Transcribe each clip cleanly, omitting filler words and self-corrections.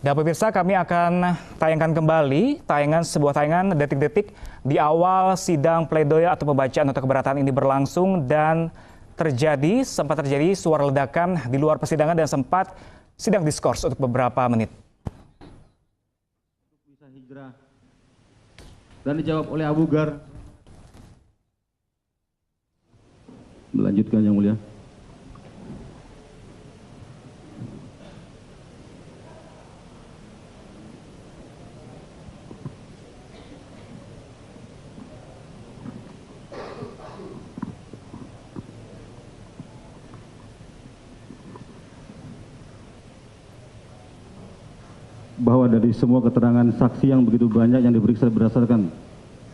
Dan pemirsa, kami akan tayangkan kembali sebuah tayangan detik-detik di awal sidang pledoi atau pembacaan nota keberatan ini berlangsung dan sempat terjadi suara ledakan di luar persidangan dan sempat sidang diskors untuk beberapa menit. Bisa hijrah dan dijawab oleh Abu Gar. Melanjutkan Yang Mulia. Bahwa dari semua keterangan saksi yang begitu banyak yang diperiksa berdasarkan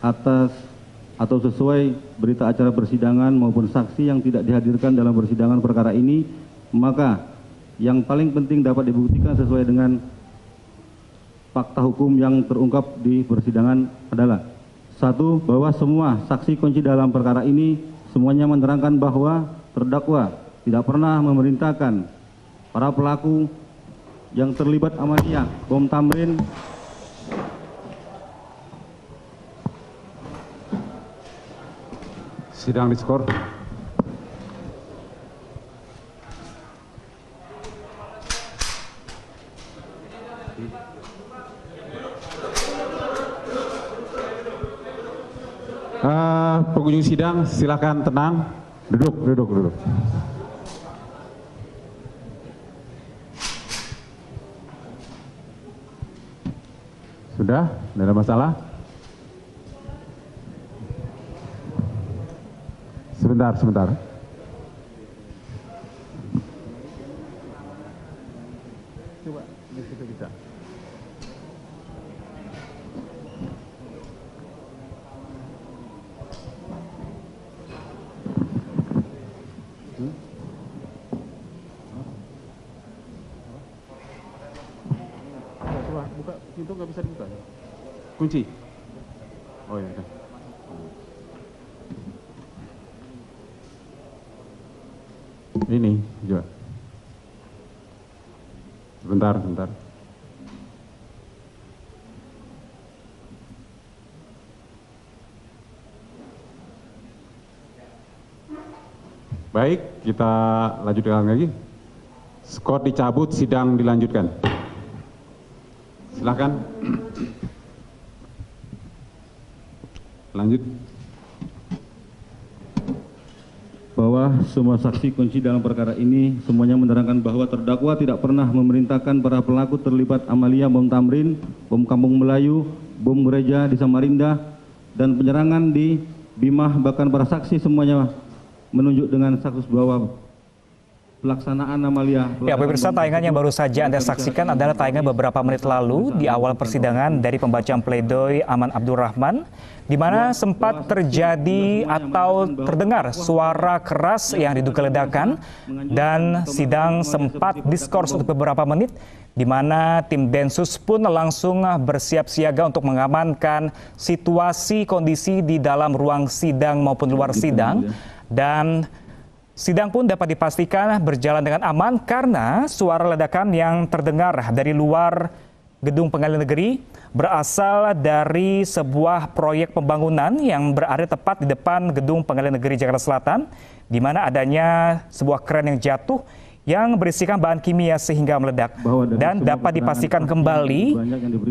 atas atau sesuai berita acara persidangan maupun saksi yang tidak dihadirkan dalam persidangan perkara ini, maka yang paling penting dapat dibuktikan sesuai dengan fakta hukum yang terungkap di persidangan adalah: satu, bahwa semua saksi kunci dalam perkara ini semuanya menerangkan bahwa terdakwa tidak pernah memerintahkan para pelaku yang terlibat amaliyah bom Tamrin sidang diskors. Pengunjung sidang silakan tenang, duduk. Sudah, tidak ada masalah. Sebentar. Coba, kita bisa. Buka pintu, nggak bisa dibuka. Kunci. Oh ya. Ini juga. Sebentar. Baik, kita lanjutkan lagi. Skor dicabut, sidang dilanjutkan. Silakan. Lanjut. bahwa semua saksi kunci dalam perkara ini semuanya menerangkan bahwa terdakwa tidak pernah memerintahkan para pelaku terlibat amaliyah bom Tamrin, bom Kampung Melayu, bom gereja di Samarinda, dan penyerangan di Bimah. Bahkan para saksi semuanya menunjuk dengan status bahwa pelaksanaan amaliyah. Ya, pemirsa, tayangan yang baru saja Anda saksikan adalah tayangan beberapa menit lalu di awal persidangan dari pembacaan pledoi Aman Abdurrahman, di mana sempat terjadi atau terdengar suara keras yang diduga ledakan dan sidang sempat diskors untuk beberapa menit, di mana tim Densus pun langsung bersiap siaga untuk mengamankan situasi kondisi di dalam ruang sidang maupun luar sidang, dan sidang pun dapat dipastikan berjalan dengan aman karena suara ledakan yang terdengar dari luar gedung pengadilan negeri berasal dari sebuah proyek pembangunan yang berada tepat di depan gedung pengadilan negeri Jakarta Selatan, di mana adanya sebuah kren yang jatuh yang berisikan bahan kimia sehingga meledak. Dan dapat dipastikan kembali,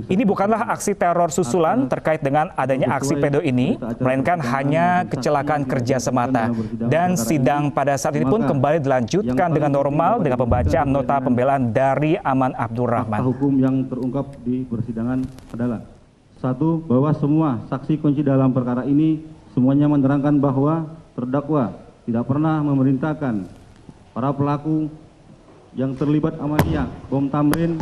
ini bukanlah aksi teror susulan terkait dengan adanya aksi pledoi ini, melainkan hanya kecelakaan kerja semata. Dan sidang pada saat ini pun kembali dilanjutkan dengan normal dengan pembacaan nota pembelaan dari Aman Abdurrahman. Fakta hukum yang terungkap di persidangan adalah: satu, bahwa semua saksi kunci dalam perkara ini semuanya menerangkan bahwa terdakwa tidak pernah memerintahkan para pelaku yang terlibat amaliyah bom Tamrin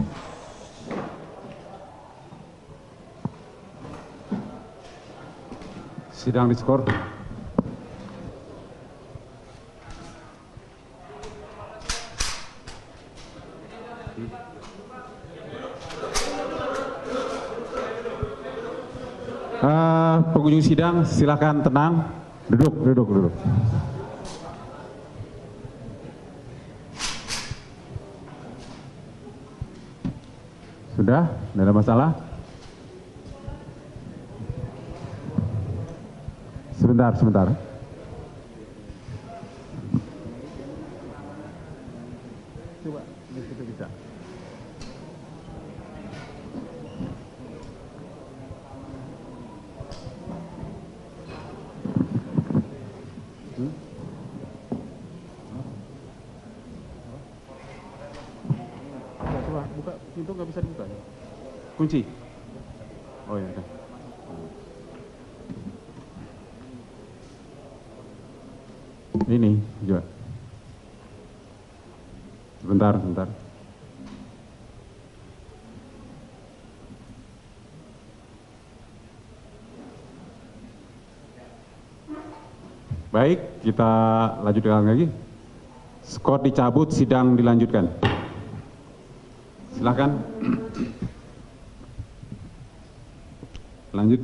sidang diskors. Pengunjung sidang silakan tenang, duduk. Sudah? Tidak ada masalah? Sebentar, sebentar. Coba, kita bisa. Coba, buka pintu, nggak bisa dibuka. Kunci. Oh ya. Ini juga. Sebentar, sebentar. Baik, kita lanjutkan lagi. Skor dicabut, sidang dilanjutkan. Silakan. Lanjut.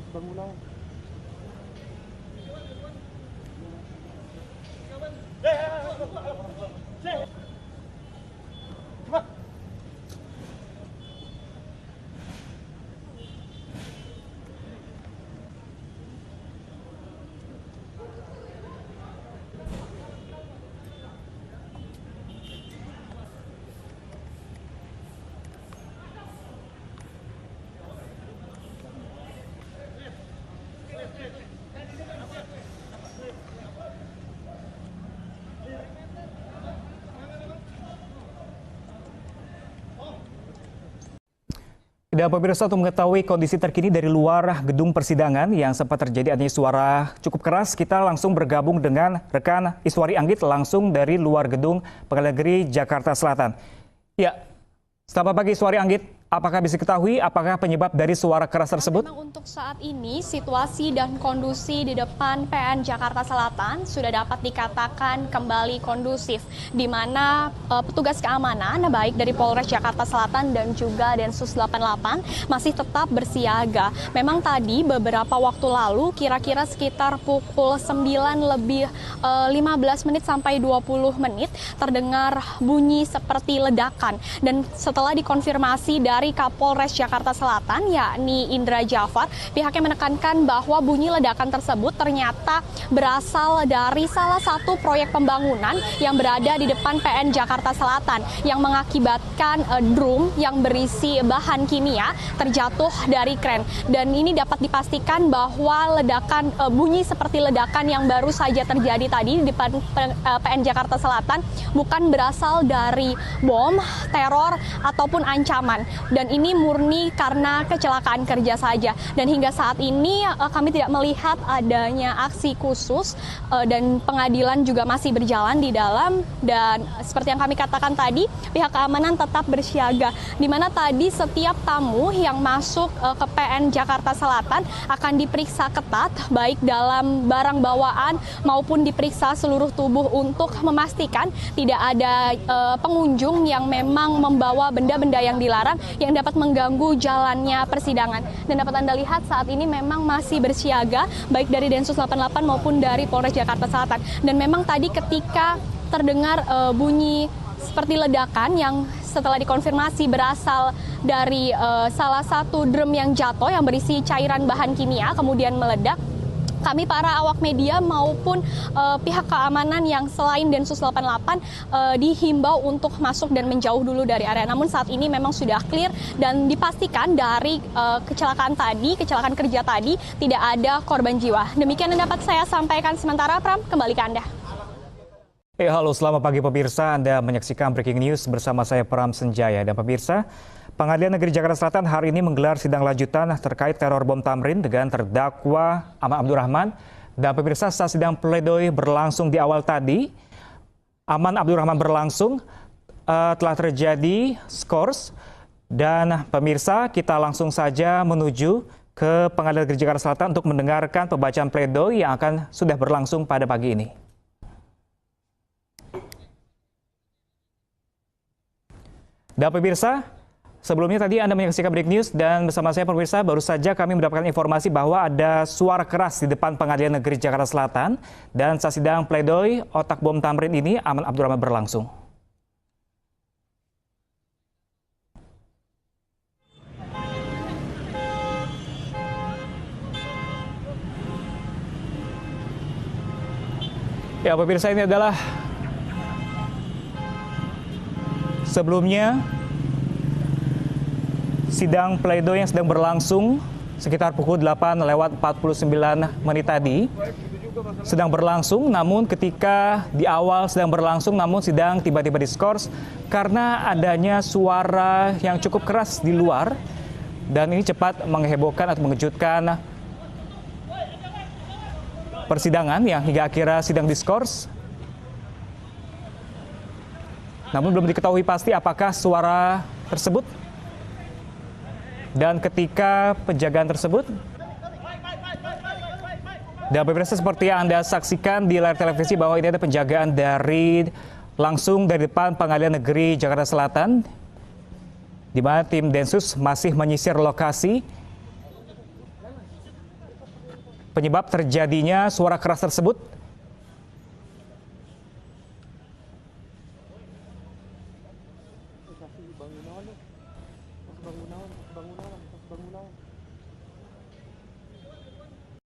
Bangunan. Dan pemirsa, untuk mengetahui kondisi terkini dari luar gedung persidangan yang sempat terjadi adanya suara cukup keras, kita langsung bergabung dengan rekan Iswari Anggit langsung dari luar gedung Pengadilan Negeri Jakarta Selatan. Ya, selamat pagi Iswari Anggit. Apakah bisa diketahui apakah penyebab dari suara keras tersebut? Memang untuk saat ini situasi dan kondisi di depan PN Jakarta Selatan sudah dapat dikatakan kembali kondusif, di mana petugas keamanan baik dari Polres Jakarta Selatan dan juga Densus 88 masih tetap bersiaga. Memang tadi beberapa waktu lalu kira-kira sekitar pukul 9 lebih 15 menit sampai 20 menit terdengar bunyi seperti ledakan, dan setelah dikonfirmasi dari Kapolres Jakarta Selatan yakni Indra Jafar, pihaknya menekankan bahwa bunyi ledakan tersebut ternyata berasal dari salah satu proyek pembangunan yang berada di depan PN Jakarta Selatan yang mengakibatkan drum yang berisi bahan kimia terjatuh dari kren, dan ini dapat dipastikan bahwa ledakan bunyi seperti ledakan yang baru saja terjadi tadi di depan PN Jakarta Selatan bukan berasal dari bom, teror ataupun ancaman. Dan ini murni karena kecelakaan kerja saja. Dan hingga saat ini kami tidak melihat adanya aksi khusus dan pengadilan juga masih berjalan di dalam. Dan seperti yang kami katakan tadi, pihak keamanan tetap bersiaga. Di mana tadi setiap tamu yang masuk ke PN Jakarta Selatan akan diperiksa ketat, baik dalam barang bawaan maupun diperiksa seluruh tubuh untuk memastikan tidak ada pengunjung yang memang membawa benda-benda yang dilarang yang dapat mengganggu jalannya persidangan. Dan dapat Anda lihat saat ini memang masih bersiaga baik dari Densus 88 maupun dari Polres Jakarta Selatan. Dan memang tadi ketika terdengar bunyi seperti ledakan yang setelah dikonfirmasi berasal dari salah satu drum yang jatuh yang berisi cairan bahan kimia kemudian meledak, kami para awak media maupun pihak keamanan yang selain Densus 88 dihimbau untuk masuk dan menjauh dulu dari area. Namun saat ini memang sudah clear dan dipastikan dari kecelakaan kerja tadi tidak ada korban jiwa. Demikian yang dapat saya sampaikan sementara. Pram, kembali ke Anda. Halo, selamat pagi pemirsa. Anda menyaksikan Breaking News bersama saya Pram Senjaya. Dan pemirsa, Pengadilan Negeri Jakarta Selatan hari ini menggelar sidang lanjutan terkait teror bom Tamrin dengan terdakwa Aman Abdurrahman. Dan pemirsa, saat sidang pledoi berlangsung di awal tadi, Aman Abdurrahman berlangsung, telah terjadi skors. Dan pemirsa, kita langsung saja menuju ke Pengadilan Negeri Jakarta Selatan untuk mendengarkan pembacaan pledoi yang akan sudah berlangsung pada pagi ini. Dan pemirsa, sebelumnya tadi Anda menyaksikan Breaking News dan bersama saya pemirsa baru saja kami mendapatkan informasi bahwa ada suara keras di depan Pengadilan Negeri Jakarta Selatan dan saat sidang pledoi otak bom Tamrin ini Aman Abdurrahman berlangsung. Ya pemirsa, ini adalah sebelumnya sidang pledoi yang sedang berlangsung sekitar pukul 8:49 tadi sedang berlangsung, namun ketika di awal sedang berlangsung namun sidang tiba-tiba diskors karena adanya suara yang cukup keras di luar dan ini cepat menghebohkan atau mengejutkan persidangan yang hingga akhirnya sidang diskors. Namun belum diketahui pasti apakah suara tersebut. Dan ketika penjagaan tersebut, dan pemirsa seperti yang Anda saksikan di layar televisi bahwa ini ada penjagaan langsung dari depan Pengadilan Negeri Jakarta Selatan, di mana tim Densus masih menyisir lokasi penyebab terjadinya suara keras tersebut.